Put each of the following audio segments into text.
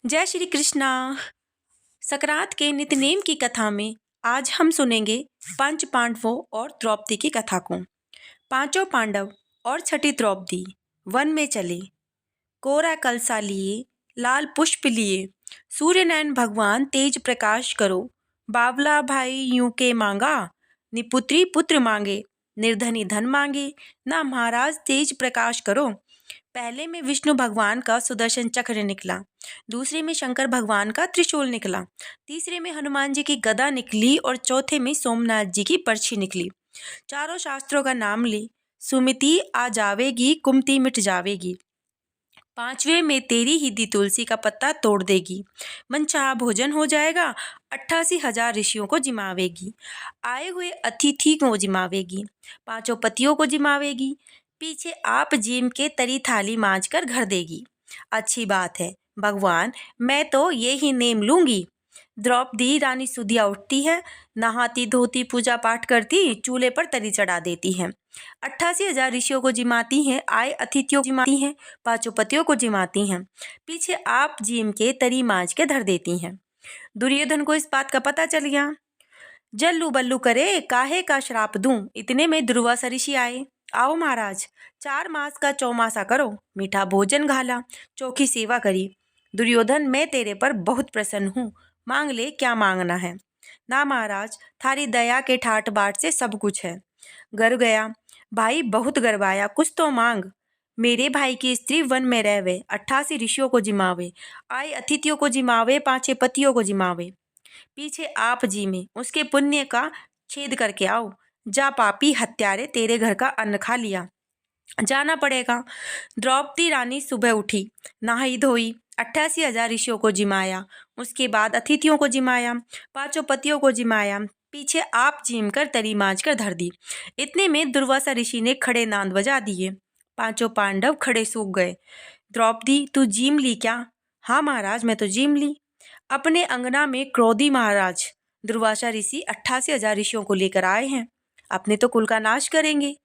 जय श्री कृष्णा। सकरात के नित्यनेम की कथा में आज हम सुनेंगे पंच पांडवों और द्रौपदी की कथा को। पांचों पांडव और छठी द्रौपदी वन में चले। कोरा कलसा लिए, लाल पुष्प लिए, सूर्य नयन भगवान तेज प्रकाश करो। बावला भाई यूं के मांगा, निपुत्री पुत्र मांगे, निर्धनी धन मांगे, ना महाराज तेज प्रकाश करो। पहले में विष्णु भगवान का सुदर्शन चक्र निकला, दूसरे में शंकर भगवान का त्रिशूल निकला, तीसरे में हनुमान जी की गदा निकली और चौथे में सोमनाथ जी की पर्ची निकली। चारों शास्त्रों का नाम ले, सुमति आ जावेगी, कुमति मिट जावेगी। पांचवें में तेरी ही दी तुलसी का पत्ता तोड़ देगी, मनचाहा भोजन हो जाएगा, 88,000 ऋषियों को जिमावेगी, आए हुए अतिथि को जिमावेगी, पांचों पतियों को जिमावेगी, पीछे आप जीम के तरी थाली मांज कर घर देगी। अच्छी बात है भगवान, मैं तो ये ही नेम लूंगी। द्रौपदी रानी सुधिया उठती है, नहाती धोती पूजा पाठ करती, चूल्हे पर तरी चढ़ा देती है, 88,000 ऋषियों को जिमाती हैं, आए अतिथियों को जिमाती हैं, पांचों पतियों को जिमाती हैं, पीछे आप जीम के तरी मांज के धर देती हैं। दुर्योधन को इस बात का पता चल गया। जल्लू बल्लू करे, काहे का श्राप दूं। इतने में दुर्वासा ऋषि आए। आओ महाराज, 4 मास का चौमासा करो, मीठा भोजन घाला, चोखी सेवा करी। दुर्योधन, मैं तेरे पर बहुत प्रसन्न हूँ, मांग ले क्या मांगना है। ना महाराज, थारी दया के ठाट बाट से सब कुछ है। गर्व गया, भाई बहुत गर्व आया, कुछ तो मांग। मेरे भाई की स्त्री वन में रहवे, 88 ऋषियों को जिमावे, आए अतिथियों को जिमावे, 5 पतियों को जिमावे, पीछे आप जी में उसके पुण्य का छेद करके आओ। जा पापी हत्यारे, तेरे घर का अन्न खा लिया, जाना पड़ेगा। द्रौपदी रानी सुबह उठी, नहाई धोई, 88,000 ऋषियों को जिमाया, उसके बाद अतिथियों को जिमाया, 5 पतियों को जिमाया, पीछे आप जीम कर तरी मांज कर धर दी। इतने में दुर्वासा ऋषि ने खड़े नांद बजा दिए। पांचों पांडव खड़े सूख गए। द्रौपदी, तू जीम ली क्या? हाँ महाराज, मैं तो जीम ली। अपने अंगना में क्रोधी महाराज दुर्वासा ऋषि 88,000 ऋषियों को लेकर आए हैं। अपने तो कुल का नाश करेंगे,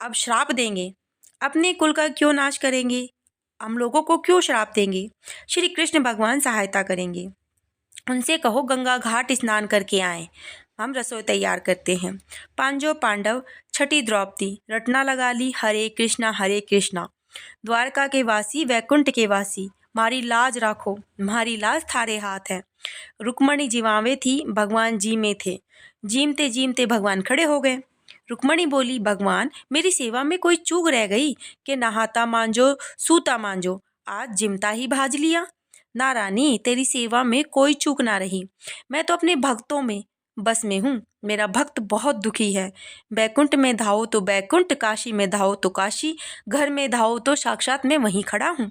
अब श्राप देंगे। अपने कुल का क्यों नाश करेंगे, हम लोगों को क्यों श्राप देंगे। श्री कृष्ण भगवान सहायता करेंगे, उनसे कहो गंगा घाट स्नान करके आए, हम रसोई तैयार करते हैं। पांचों पांडव, छठी द्रौपदी रटना लगा ली, हरे कृष्णा हरे कृष्णा। द्वारका के वासी, वैकुंठ के वासी, मारी लाज राखो, मारी लाज थारे हाथ है। रुक्मणी जीवावे थी, भगवान जी में थे, जीमते जीमते भगवान खड़े हो गए। रुक्मणी बोली, भगवान मेरी सेवा में कोई चूक रह गई कि नहाता मांजो सूता मांजो, आज जिमता ही भाज लिया। ना रानी, तेरी सेवा में कोई चूक ना रही, मैं तो अपने भक्तों में बस में हूँ। मेरा भक्त बहुत दुखी है, बैकुंठ में धाओ तो बैकुंठ, काशी में धाओ तो काशी, घर में धाओ तो साक्षात मैं वहीं खड़ा हूँ।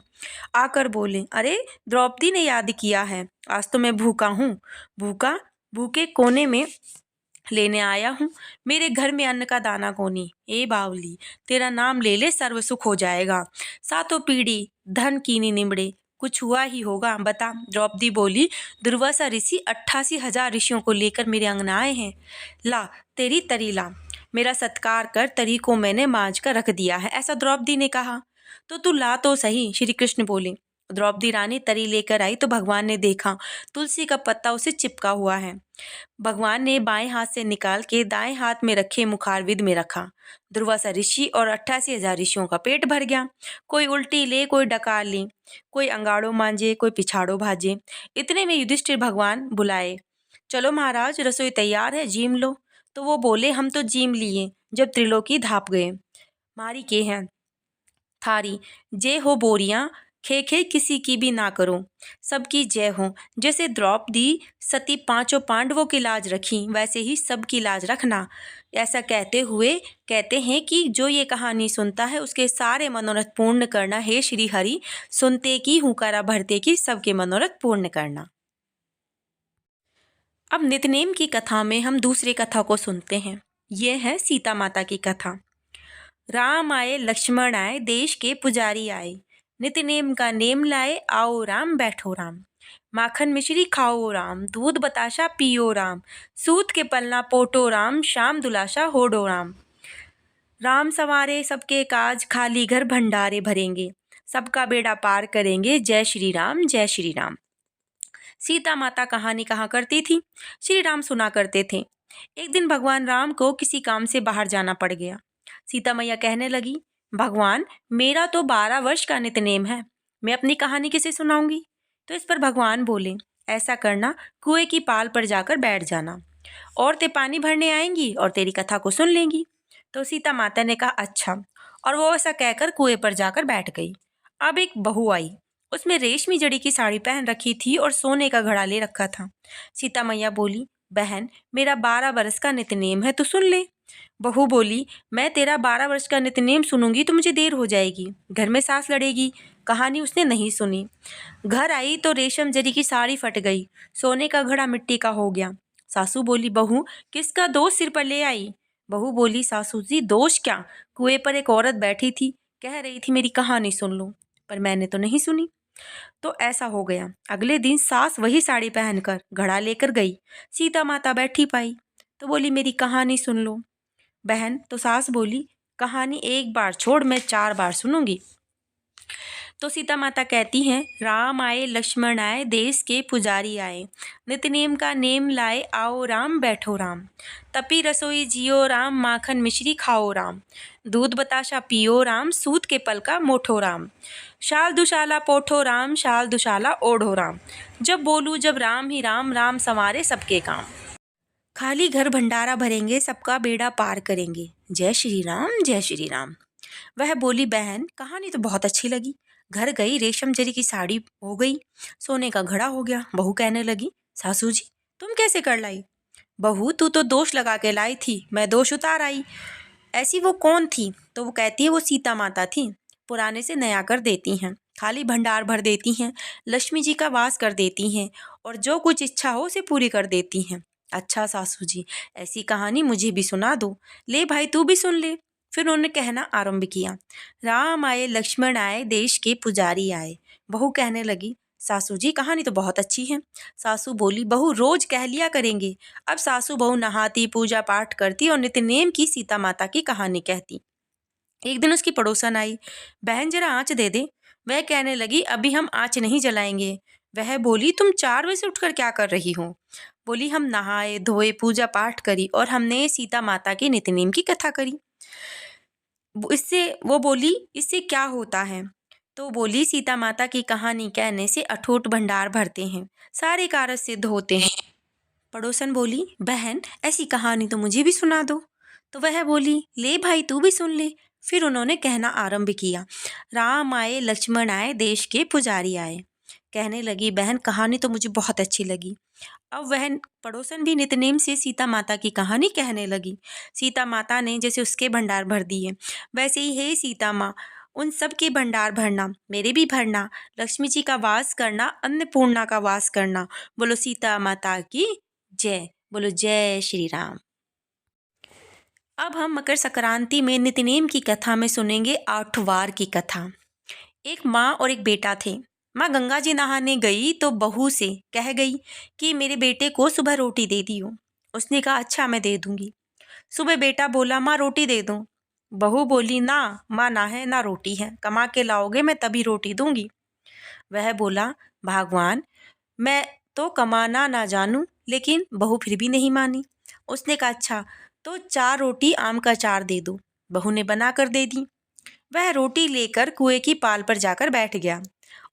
आकर बोले, अरे द्रौपदी ने याद किया है, आज तो मैं भूखा हूँ, भूखा भूखे कोने में लेने आया हूँ, मेरे घर में अन्न का दाना कोनी। ए बावली, तेरा नाम ले ले, सर्व सुख हो जाएगा, सातों पीढ़ी धन कीनी निमड़े, कुछ हुआ ही होगा, बता। द्रौपदी बोली, दुर्वासा ऋषि 88,000 ऋषियों को लेकर मेरे अंगना आए हैं, ला तेरी तरी ला, मेरा सत्कार कर, तरी को मैंने मांज कर रख दिया है, ऐसा द्रौपदी ने कहा। तो तू ला तो सही, श्री कृष्ण बोले। द्रौपदी रानी तरी लेकर आई तो भगवान ने देखा तुलसी का पत्ता उसे चिपका हुआ है। भगवान ने बाएं हाथ से निकाल के दाएं हाथ में रखे मुखारविंद में रखा। दुर्वासा ऋषि और 88,000 ऋषियों का पेट भर गया। कोई उल्टी ले, कोई डकार ले, कोई अंगाड़ो मांजे, कोई पिछाड़ो भाजे। इतने में युधिष्ठिर भगवान बुलाए, चलो महाराज रसोई तैयार है, जीम लो। तो वो बोले, हम तो जीम लिए जब त्रिलोकी धाप गए, मारी के हैं थारी, जे हो बोरियां, खे खे किसी की भी ना करो, सबकी जय हो। जैसे द्रौपदी सती पांचों पांडवों की लाज रखी, वैसे ही सबकी लाज रखना। ऐसा कहते हुए कहते हैं कि जो ये कहानी सुनता है उसके सारे मनोरथ पूर्ण करना। हे श्री हरि, सुनते की हुकारा भरते की, सबके मनोरथ पूर्ण करना। अब नित्यनेम की कथा में हम दूसरी कथा को सुनते हैं। यह है सीता माता की कथा। राम आए लक्ष्मण आए, देश के पुजारी आए, नित्यनेम का नेम लाए, आओ राम बैठो राम, माखन मिश्री खाओ राम, दूध बताशा पियो राम, सूत के पलना पोटो राम, शाम दुलाशा होडो राम। राम सवारे सबके काज, खाली घर भंडारे भरेंगे, सबका बेड़ा पार करेंगे, जय श्री राम जय श्री राम। सीता माता कहानी कहा करती थी, श्री राम सुना करते थे। एक दिन भगवान राम को किसी काम से बाहर जाना पड़ गया। सीता मैया कहने लगी, भगवान, मेरा तो 12 वर्ष का नित्यनेम है, मैं अपनी कहानी किसे सुनाऊंगी? तो इस पर भगवान बोले, ऐसा करना, कुएं की पाल पर जाकर बैठ जाना, औरतें पानी भरने आएंगी और तेरी कथा को सुन लेंगी। तो सीता माता ने कहा, अच्छा, और वो ऐसा कहकर कुएं पर जाकर बैठ गई। अब एक बहू आई, उसमें रेशमी जड़ी की साड़ी पहन रखी थी और सोने का घड़ा ले रखा था। सीता मैया बोली, बहन, मेरा 12 वर्ष का नित्यनेम है, तू सुन ले। बहू बोली, मैं तेरा 12 वर्ष का नित्यनेम सुनूंगी तो मुझे देर हो जाएगी, घर में सास लड़ेगी। कहानी उसने नहीं सुनी। घर आई तो रेशम जरी की साड़ी फट गई, सोने का घड़ा मिट्टी का हो गया। सासू बोली, बहू, किसका दोष सिर पर ले आई? बहू बोली, सासू जी, दोष क्या, कुएं पर एक औरत बैठी थी, कह रही थी मेरी कहानी सुन लो, पर मैंने तो नहीं सुनी। तो ऐसा हो गया। अगले दिन सास वही साड़ी पहनकर घड़ा लेकर गई। सीता माता बैठी पाई तो बोली, मेरी कहानी सुन लो। बहन, तो सास बोली, कहानी एक बार छोड़, मैं 4 बार सुनूंगी। तो सीता माता कहती हैं, राम आए लक्ष्मण आए, देश के पुजारी आए, नित्यनेम का नेम लाए, आओ राम बैठो राम, तपी रसोई जियो राम, माखन मिश्री खाओ राम, दूध बताशा पियो राम, सूत के पल का मोठो राम, शाल दुशाला पोठो राम, शाल दुशाला ओढ़ो राम, जब बोलूं जब राम ही राम, राम संवारे सबके काम, खाली घर भंडारा भरेंगे, सबका बेड़ा पार करेंगे, जय श्री राम जय श्री राम। वह बोली, बहन, कहानी तो बहुत अच्छी लगी। घर गई, रेशम जरी की साड़ी हो गई, सोने का घड़ा हो गया। बहू कहने लगी, सासू जी, तुम कैसे कर लाई? बहू, तू तो दोष लगा के लाई थी, मैं दोष उतार आई। ऐसी वो कौन थी? तो वो कहती है, वो सीता माता थी, पुराने से नया कर देती हैं, खाली भंडार भर देती हैं, लक्ष्मी जी का वास कर देती हैं और जो कुछ इच्छा हो उसे पूरी कर देती हैं। अच्छा सासू जी, ऐसी कहानी मुझे भी सुना दो। ले भाई, तू भी सुन ले। फिर उन्होंने कहना आरंभ किया, राम आए लक्ष्मण आए, देश के पुजारी आए। बहू कहने लगी, सासू जी, कहानी तो बहुत अच्छी है। सासू बोली, बहू, रोज कह लिया करेंगे। अब सासू बहू नहाती, पूजा पाठ करती और नित्यनेम की सीता माता की कहानी कहती। एक दिन उसकी पड़ोसन आई, बहन जरा आँच दे दे। वह कहने लगी, अभी हम आँच नहीं जलाएंगे। वह बोली, तुम 4 बजे से उठकर क्या कर रही हो? बोली, हम नहाए धोए, पूजा पाठ करी और हमने सीता माता की नित्यनेम की कथा करी। वो बोली, इससे क्या होता है? तो बोली, सीता माता की कहानी कहने से अटूट भंडार भरते हैं, सारे कार्य सिद्ध होते हैं। पड़ोसन बोली, बहन, ऐसी कहानी तो मुझे भी सुना दो। तो वह बोली, ले भाई, तू भी सुन ले। फिर उन्होंने कहना आरंभ किया, राम आए लक्ष्मण आए, देश के पुजारी आए। कहने लगी, बहन, कहानी तो मुझे बहुत अच्छी लगी। अब वह पड़ोसन भी नित्यनेम से सीता माता की कहानी कहने लगी। सीता माता ने जैसे उसके भंडार भर दिए, वैसे ही हे सीता माँ, उन सब के भंडार भरना, मेरे भी भरना, लक्ष्मी जी का वास करना, अन्नपूर्णा का वास करना। बोलो सीता माता की जय। बोलो जय श्री राम। अब हम मकर संक्रांति में नित्यनेम की कथा में सुनेंगे आठवार की कथा। एक माँ और एक बेटा थे। माँ गंगा जी नहाने गई तो बहू से कह गई कि मेरे बेटे को सुबह रोटी दे दियो। उसने कहा, अच्छा, मैं दे दूंगी। सुबह बेटा बोला, माँ रोटी दे दो। बहू बोली, ना माँ, ना है ना रोटी है, कमा के लाओगे मैं तभी रोटी दूंगी। वह बोला, भगवान, मैं तो कमाना ना जानूं, लेकिन बहू फिर भी नहीं मानी। उसने कहा, अच्छा, तो 4 रोटी आम का अचार दे दो। बहू ने बना कर दे दी। वह रोटी लेकर कुएं की पाल पर जाकर बैठ गया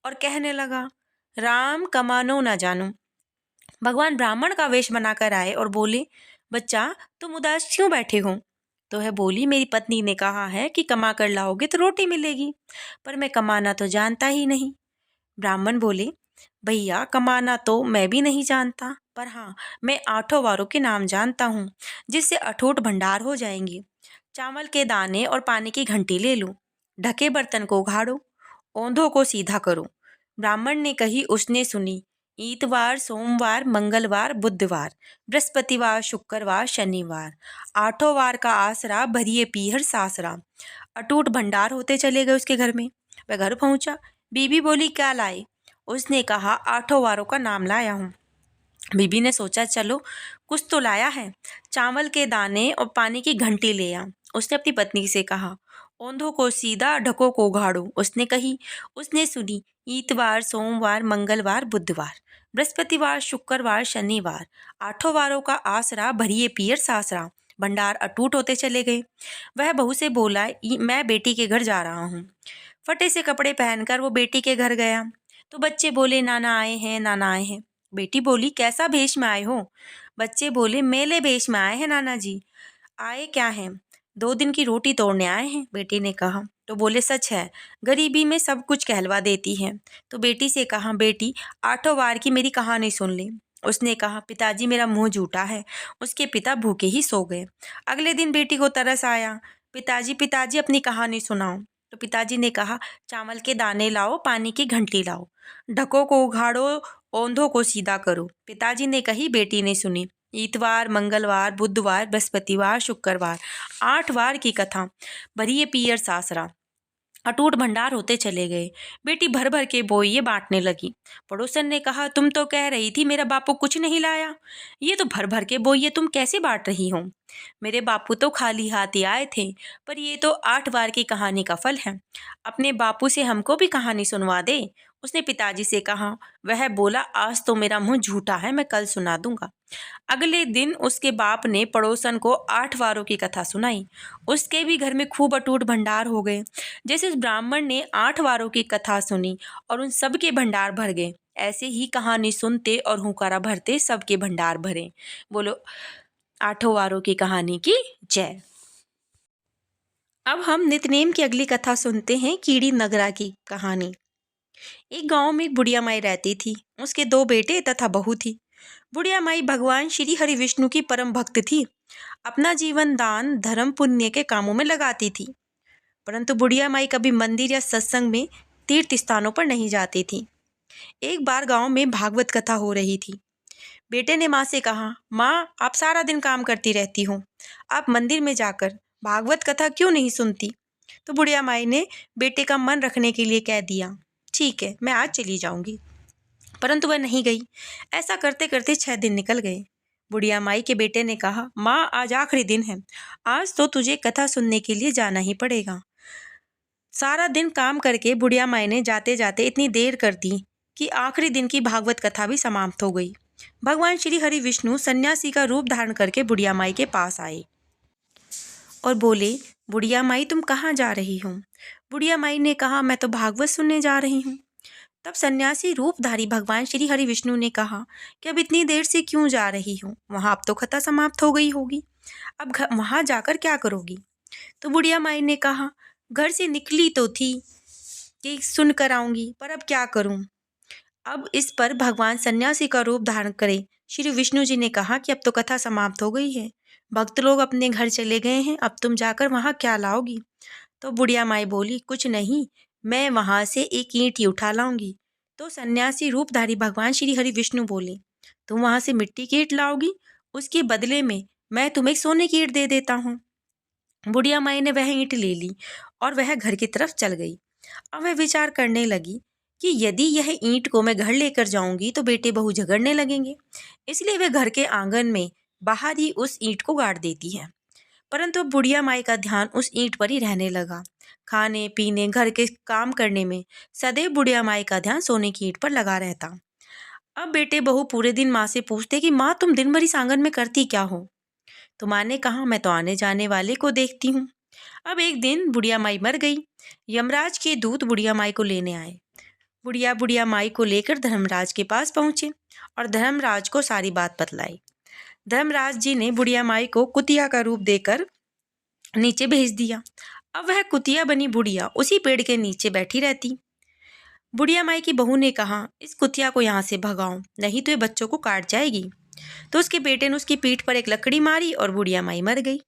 और कहने लगा, राम कमानो ना जानूं। भगवान ब्राह्मण का वेश बनाकर आए और बोले, बच्चा, तुम उदास क्यों बैठे हो? तो वह बोली, मेरी पत्नी ने कहा है कि कमा कर लाओगे तो रोटी मिलेगी, पर मैं कमाना तो जानता ही नहीं। ब्राह्मण बोले, भैया, कमाना तो मैं भी नहीं जानता, पर हाँ, मैं 8 वारों के नाम जानता हूँ, जिससे अटूट भंडार हो जाएंगे। चावल के दाने और पानी की घंटी ले लो, ढके बर्तन को उघाड़ो, औंधों को सीधा करो। ब्राह्मण ने कही, उसने सुनी। इतवार, सोमवार, मंगलवार, बुधवार, बृहस्पतिवार, शुक्रवार, शनिवार, 8 वार का आसरा, भरिए पीहर सासरा। अटूट भंडार होते चले गए उसके घर में। वह घर पहुंचा। बीबी बोली, क्या लाए? उसने कहा, 8 वारों का नाम लाया हूँ। बीबी ने सोचा, चलो कुछ तो लाया है। चावल के दाने और पानी की घंटी ले आ। उसने अपनी पत्नी से कहा, औंधों को सीधा, ढकों को उघाड़ो। उसने सुनी। इतवार, सोमवार, मंगलवार, बुधवार, बृहस्पतिवार, शुक्रवार, शनिवार, 8 वारों का आसरा, भरिए पियर सासरा। भंडार अटूट होते चले गए। वह बहू से बोला, मैं बेटी के घर जा रहा हूँ। फटे से कपड़े पहनकर वो बेटी के घर गया तो बच्चे बोले, नाना आए हैं, नाना आए हैं। बेटी बोली, कैसा भेष में आए हो? बच्चे बोले, मेले भेष में आए हैं नाना जी। आए क्या हैं? 2 दिन की रोटी तोड़ने आए हैं, बेटी ने कहा। तो बोले, सच है, गरीबी में सब कुछ कहलवा देती है। तो बेटी से कहा, बेटी 8 वार की मेरी कहानी सुन ले। उसने कहा, पिताजी मेरा मुंह झूठा है। उसके पिता भूखे ही सो गए। अगले दिन बेटी को तरस आया, पिताजी पिताजी अपनी कहानी सुनाओ। तो पिताजी ने कहा, चावल के दाने लाओ, पानी की घंटी लाओ, ढकों को उघाड़ो, औंधों को सीधा करो। पिताजी ने कही, बेटी ने सुनी। इतवार, मंगलवार, बुधवार, बृहस्पतिवार, शुक्रवार, 8 वार की कथा। भरिए पियर सासरा, अटूट भंडार होते चले गए। बेटी भर भर के बोइये बांटने लगी। पड़ोसन ने कहा, तुम तो कह रही थी मेरा बापू कुछ नहीं लाया, ये तो भर भर के बोइये तुम कैसे बांट रही हो? मेरे बापू तो खाली हाथ ही आए थे, पर ये तो 8 वार की कहानी का फल है। अपने बापू से हमको भी कहानी सुनवा दे। उसने पिताजी से कहा। वह बोला, आज तो मेरा मुंह झूठा है, मैं कल सुना दूंगा। अगले दिन उसके बाप ने पड़ोसन को 8 वारों की कथा सुनाई। उसके भी घर में खूब अटूट भंडार हो गए। जैसे उस ब्राह्मण ने 8 वारों की कथा सुनी और उन सबके भंडार भर गए, ऐसे ही कहानी सुनते और हुंकारा भरते सबके भंडार भरे। बोलो 8 वारों की कहानी की जय। अब हम नितनेम की अगली कथा सुनते हैं, कीड़ी नगरा की कहानी। एक गांव में एक बुढ़िया माई रहती थी। उसके 2 बेटे तथा बहू थी। बुढ़िया माई भगवान श्री हरि विष्णु की परम भक्त थी। अपना जीवन दान, धर्म, पुण्य के कामों में लगाती थी। परंतु बुढ़िया माई कभी मंदिर या सत्संग में, तीर्थ स्थानों पर नहीं जाती थी। एक बार गांव में भागवत कथा हो रही थी। बेटे ने माँ से कहा, माँ आप सारा दिन काम करती रहती हो, आप मंदिर में जाकर भागवत कथा क्यों नहीं सुनती? तो बुढ़िया माई ने बेटे का मन रखने के लिए कह दिया, ठीक है, मैं आज चली जाऊंगी। परंतु वह नहीं गई। ऐसा करते करते 6 दिन निकल गए। बुढ़िया माई के बेटे ने कहा, माँ आज आखिरी दिन है, आज तो तुझे कथा सुनने के लिए जाना ही पड़ेगा। सारा दिन काम करके बुढ़िया माई ने जाते जाते इतनी देर कर दी कि आखिरी दिन की भागवत कथा भी समाप्त हो गई। भगवान श्री हरि विष्णु सन्यासी का रूप धारण करके बुढ़िया माई के पास आए और बोले, बुढ़िया माई तुम कहाँ जा रही हो? बुढ़िया माई ने कहा, मैं तो भागवत सुनने जा रही हूँ। तब सन्यासी रूपधारी भगवान श्री हरि विष्णु ने कहा कि अब इतनी देर से क्यों जा रही हो? वहाँ अब तो कथा समाप्त हो गई होगी, अब वहाँ जाकर क्या करोगी? तो बुढ़िया माई ने कहा, घर से निकली तो थी कि सुन कर आऊंगी, पर अब क्या करूं? अब इस पर भगवान सन्यासी का रूप धारण करे श्री विष्णु जी ने कहा कि अब तो कथा समाप्त हो गई है, भक्त लोग अपने घर चले गए हैं, अब तुम जाकर वहाँ क्या लाओगी? तो बुढ़िया माई बोली, कुछ नहीं, मैं वहाँ से एक ईंट ही उठा लाऊंगी। तो सन्यासी रूपधारी भगवान श्री हरि विष्णु बोले, तुम वहाँ से मिट्टी की ईंट लाओगी, उसके बदले में मैं तुम्हें सोने की ईंट दे देता हूँ। बुढ़िया माई ने वह ईंट ले ली और वह घर की तरफ चल गई। अब वह विचार करने लगी कि यदि यह ईंट को मैं घर लेकर जाऊंगी तो बेटे बहू झगड़ने लगेंगे, इसलिए वह घर के आंगन में बाहर ही उस ईंट को गाड़ देती है। परंतु बुढ़िया माई का ध्यान उस ईंट पर ही रहने लगा। खाने पीने, घर के काम करने में सदैव बुढ़िया माई का ध्यान सोने की ईंट पर लगा रहता। अब बेटे बहू पूरे दिन माँ से पूछते कि माँ तुम दिन भर इस आंगन में करती क्या हो? तो माँ ने कहा, मैं तो आने जाने वाले को देखती हूँ। अब एक दिन बुढ़िया माई मर गई। यमराज के दूत बुढ़िया माई को लेने आए। बुढ़िया माई को लेकर धर्मराज के पास पहुंचे और धर्मराज को सारी बात बतलाई। धर्मराज जी ने बुढ़िया माई को कुतिया का रूप देकर नीचे भेज दिया। अब वह कुतिया बनी बुढ़िया उसी पेड़ के नीचे बैठी रहती। बुढ़िया माई की बहू ने कहा, इस कुतिया को यहाँ से भगाओ, नहीं तो ये बच्चों को काट जाएगी। तो उसके बेटे ने उसकी पीठ पर एक लकड़ी मारी और बुढ़िया माई मर गई।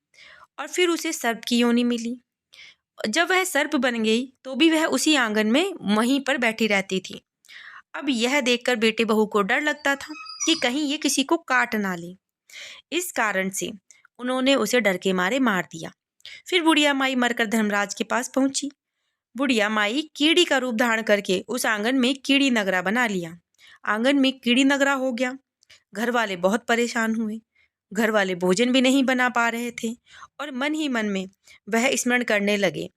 और फिर उसे सर्प की योनि मिली। जब वह सर्प बन गई तो भी वह उसी आंगन में वहीं पर बैठी रहती थी। अब यह देखकर बेटे बहू को डर लगता था कि कहीं ये किसी को काट ना ले। इस कारण से उन्होंने उसे डर के मारे मार दिया। फिर बुढ़िया माई मरकर धर्मराज के पास पहुंची। बुढ़िया माई कीड़ी का रूप धारण करके उस आंगन में कीड़ी नगरा बना लिया। आंगन में कीड़ी नगरा हो गया। घर वाले बहुत परेशान हुए। घर वाले भोजन भी नहीं बना पा रहे थे और मन ही मन में वह स्मरण करने लगे।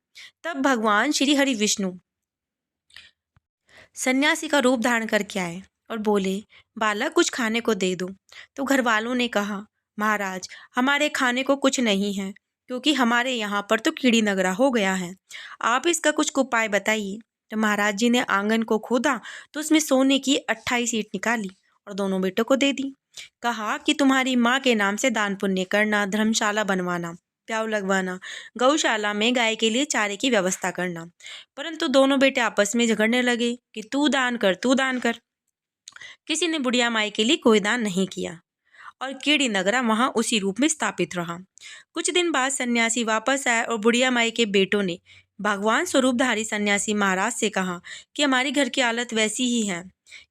तब भगवान श्री हरि विष्णु सन्यासी का रूप धारण करके आए और बोले, बालक कुछ खाने को दे दो। तो घर वालों ने कहा, महाराज हमारे खाने को कुछ नहीं है, क्योंकि हमारे यहाँ पर तो कीड़ी नगरा हो गया है। आप इसका कुछ उपाय बताइए। तो महाराज जी ने आंगन को खोदा तो उसमें सोने की 28 ईंट निकाली और दोनों बेटों को दे दी। कहा कि तुम्हारी माँ के नाम से दान पुण्य करना, धर्मशाला बनवाना, प्याऊ लगवाना, गौशाला में गाय के लिए चारे की व्यवस्था करना। परंतु दोनों बेटे आपस में झगड़ने लगे कि तू दान कर, तू दान कर। किसी ने बुढ़िया माई के लिए कोई दान नहीं किया और कीड़ी नगरा वहां उसी रूप में स्थापित रहा। कुछ दिन बाद सन्यासी वापस आए और बुढ़िया माई के बेटों ने भगवान स्वरूपधारी सन्यासी महाराज से कहा कि हमारी घर की हालत वैसी ही है,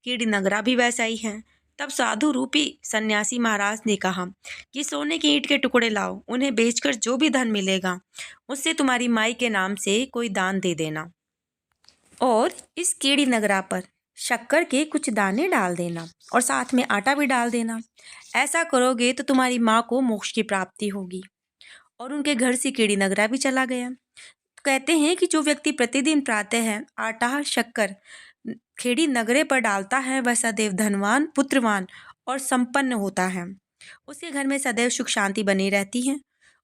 कीड़ी नगरा भी वैसा ही है। तब साधु रूपी सन्यासी महाराज ने कहा कि सोने की ईंट के टुकड़े लाओ, उन्हें बेचकर जो भी धन मिलेगा उससे तुम्हारी माई के नाम से कोई दान दे देना और इस कीड़ी नगरा पर शक्कर के कुछ दाने डाल देना और साथ में आटा भी डाल देना। ऐसा करोगे तो तुम्हारी माँ को मोक्ष की प्राप्ति होगी। और उनके घर से कीड़ी नगरा भी चला गया। कहते हैं कि जो व्यक्ति प्रतिदिन प्रातः है आटा शक्कर खेड़ी नगरे पर डालता है वह सदैव धनवान, पुत्रवान और संपन्न होता है। उसके घर में सदैव सुख शांति बनी रहती है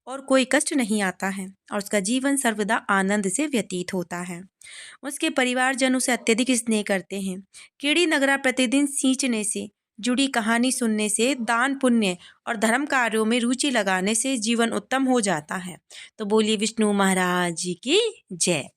और कोई कष्ट नहीं आता है और उसका जीवन सर्वदा आनंद से व्यतीत होता है। उसके परिवारजन उसे अत्यधिक स्नेह करते हैं। कीड़ी नगरा प्रतिदिन सींचने से जुड़ी कहानी सुनने से, दान पुण्य और धर्म कार्यों में रुचि लगाने से जीवन उत्तम हो जाता है। तो बोलिए विष्णु महाराज जी की जय।